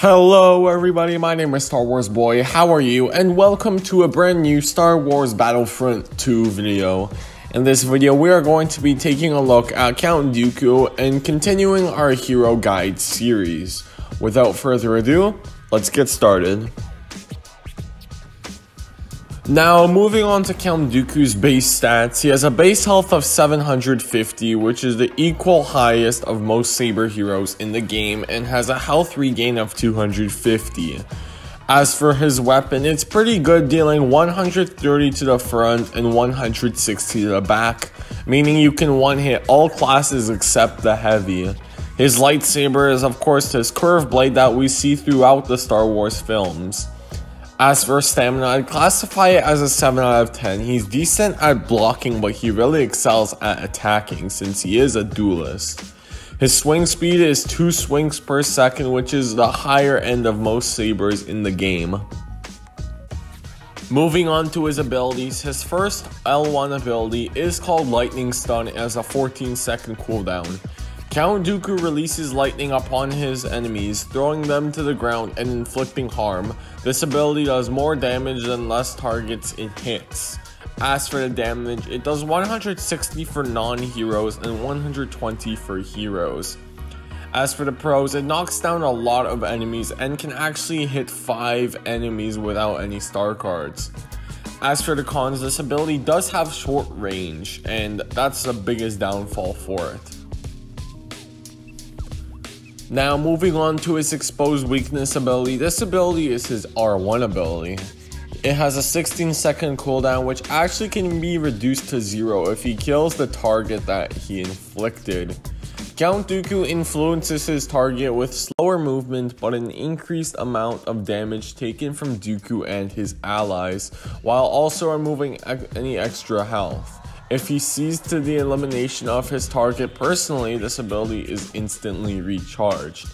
Hello everybody, my name is Star Wars Boy, how are you? And welcome to a brand new Star Wars Battlefront 2 video. In this video, we are going to be taking a look at Count Dooku and continuing our Hero Guide series. Without further ado, let's get started. Now, moving on to Count Dooku's base stats, he has a base health of 750, which is the equal highest of most Saber heroes in the game, and has a health regain of 250. As for his weapon, it's pretty good, dealing 130 to the front and 160 to the back, meaning you can one-hit all classes except the heavy. His lightsaber is of course his curved blade that we see throughout the Star Wars films. As for stamina, I'd classify it as a 7 out of 10. He's decent at blocking, but he really excels at attacking since he is a duelist. His swing speed is 2 swings per second, which is the higher end of most sabers in the game. Moving on to his abilities, his first L1 ability is called Lightning Stun and has a 14-second cooldown. Count Dooku releases lightning upon his enemies, throwing them to the ground and inflicting harm. This ability does more damage than less targets it hits. As for the damage, it does 160 for non-heroes and 120 for heroes. As for the pros, it knocks down a lot of enemies and can actually hit 5 enemies without any star cards. As for the cons, this ability does have short range, and that's the biggest downfall for it. Now, moving on to his exposed weakness ability, this ability is his R1 ability. It has a 16-second cooldown, which actually can be reduced to 0 if he kills the target that he inflicted. Count Dooku influences his target with slower movement but an increased amount of damage taken from Dooku and his allies, while also removing any extra health. If he sees to the elimination of his target personally, this ability is instantly recharged.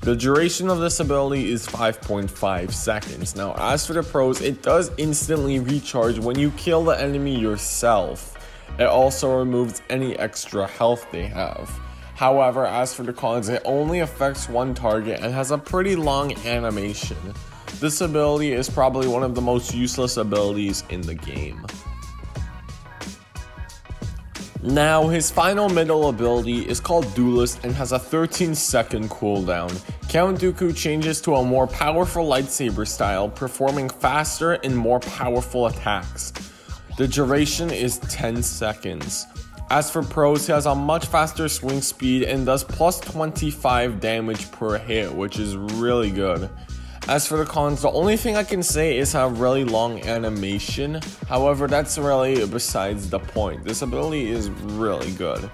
The duration of this ability is 5.5 seconds. Now, as for the pros, it does instantly recharge when you kill the enemy yourself. It also removes any extra health they have. However, as for the cons, it only affects one target and has a pretty long animation. This ability is probably one of the most useless abilities in the game. Now, his final middle ability is called Duelist and has a 13-second cooldown. Count Dooku changes to a more powerful lightsaber style, performing faster and more powerful attacks. The duration is 10 seconds. As for pros, he has a much faster swing speed and does plus 25 damage per hit, which is really good. As for the cons, the only thing I can say is a really long animation. However, that's really besides the point. This ability is really good.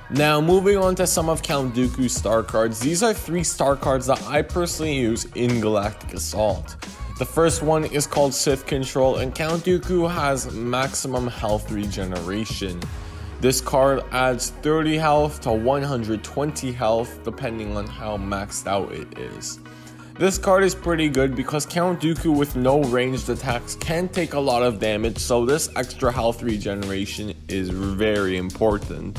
Now, moving on to some of Count Dooku's star cards. These are 3 star cards that I personally use in Galactic Assault. The first one is called Sith Control, and Count Dooku has maximum health regeneration. This card adds 30 health to 120 health depending on how maxed out it is. This card is pretty good because Count Dooku with no ranged attacks can take a lot of damage, so this extra health regeneration is very important.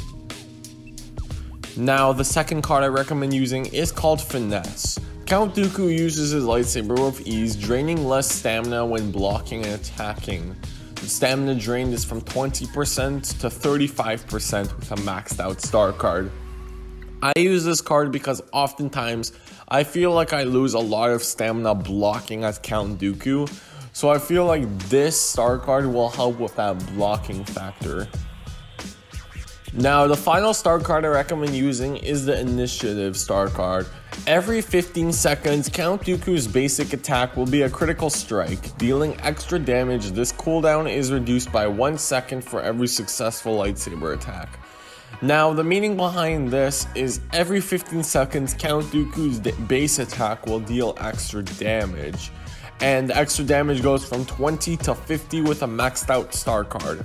Now, the second card I recommend using is called Finesse. Count Dooku uses his lightsaber with ease, draining less stamina when blocking and attacking. The stamina drain is from 20% to 35% with a maxed out star card. I use this card because oftentimes I feel like I lose a lot of stamina blocking as Count Dooku, so I feel like this star card will help with that blocking factor. Now, the final star card I recommend using is the Initiative star card. Every 15 seconds, Count Dooku's basic attack will be a critical strike. Dealing extra damage, this cooldown is reduced by 1 second for every successful lightsaber attack. Now, the meaning behind this is every 15 seconds, Count Dooku's base attack will deal extra damage. And the extra damage goes from 20 to 50 with a maxed out star card.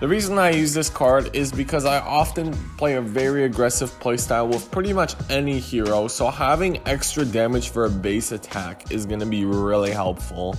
The reason I use this card is because I often play a very aggressive playstyle with pretty much any hero, so having extra damage for a base attack is going to be really helpful.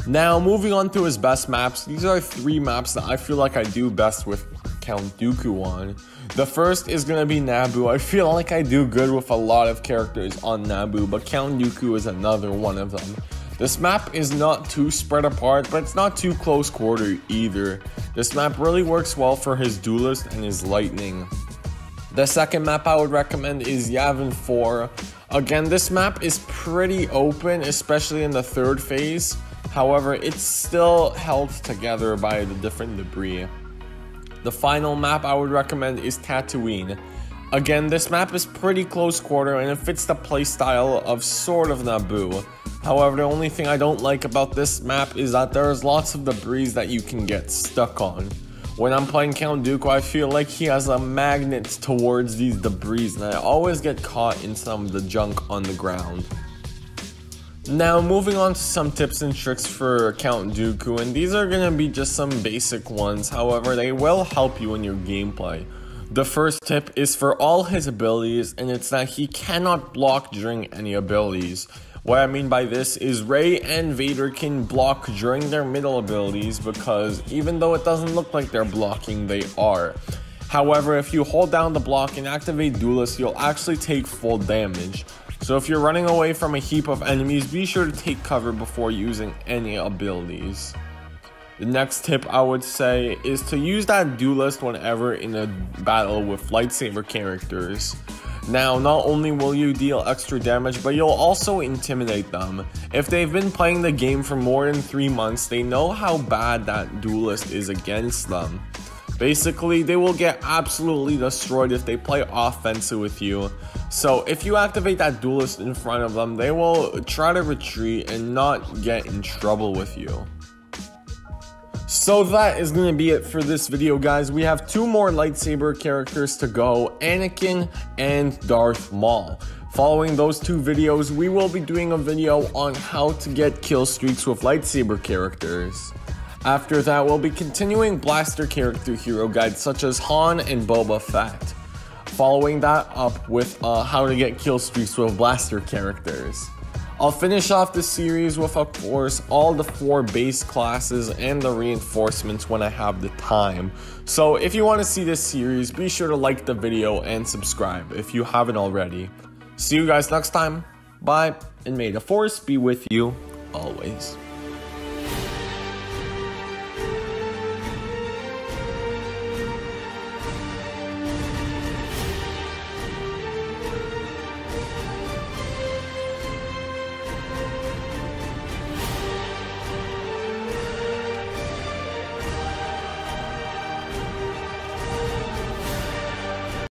Now, moving on to his best maps, these are 3 maps that I feel like I do best with Count Dooku on. The first is gonna be Naboo. I feel like I do good with a lot of characters on Naboo, but Count Dooku is another one of them. This map is not too spread apart, but it's not too close quarter either. This map really works well for his Duelist and his Lightning. The second map I would recommend is Yavin 4. Again, this map is pretty open, especially in the third phase. However, it's still held together by the different debris. The final map I would recommend is Tatooine. Again, this map is pretty close quarter and it fits the playstyle of sort of Naboo. However, the only thing I don't like about this map is that there's lots of debris that you can get stuck on. When I'm playing Count Dooku, I feel like he has a magnet towards these debris and I always get caught in some of the junk on the ground. Now moving on to some tips and tricks for Count Dooku, and these are going to be just some basic ones, however they will help you in your gameplay. The first tip is for all his abilities, and it's that he cannot block during any abilities. What I mean by this is Rey and Vader can block during their middle abilities because even though it doesn't look like they're blocking, they are. However, if you hold down the block and activate Duelist, you'll actually take full damage. So if you're running away from a heap of enemies, be sure to take cover before using any abilities. The next tip I would say is to use that Duelist whenever in a battle with lightsaber characters. Now, not only will you deal extra damage, but you'll also intimidate them. If they've been playing the game for more than 3 months, they know how bad that Duelist is against them. Basically, they will get absolutely destroyed if they play offensive with you. So if you activate that Duelist in front of them, they will try to retreat and not get in trouble with you. So that is going to be it for this video, guys. We have 2 more lightsaber characters to go, Anakin and Darth Maul. Following those 2 videos, we will be doing a video on how to get kill streaks with lightsaber characters. After that, we'll be continuing blaster character hero guides such as Han and Boba Fett. Following that up with how to get kill streaks with blaster characters. I'll finish off the series with, of course, all the 4 base classes and the reinforcements when I have the time. So if you want to see this series, be sure to like the video and subscribe if you haven't already. See you guys next time. Bye, and may the Force be with you always.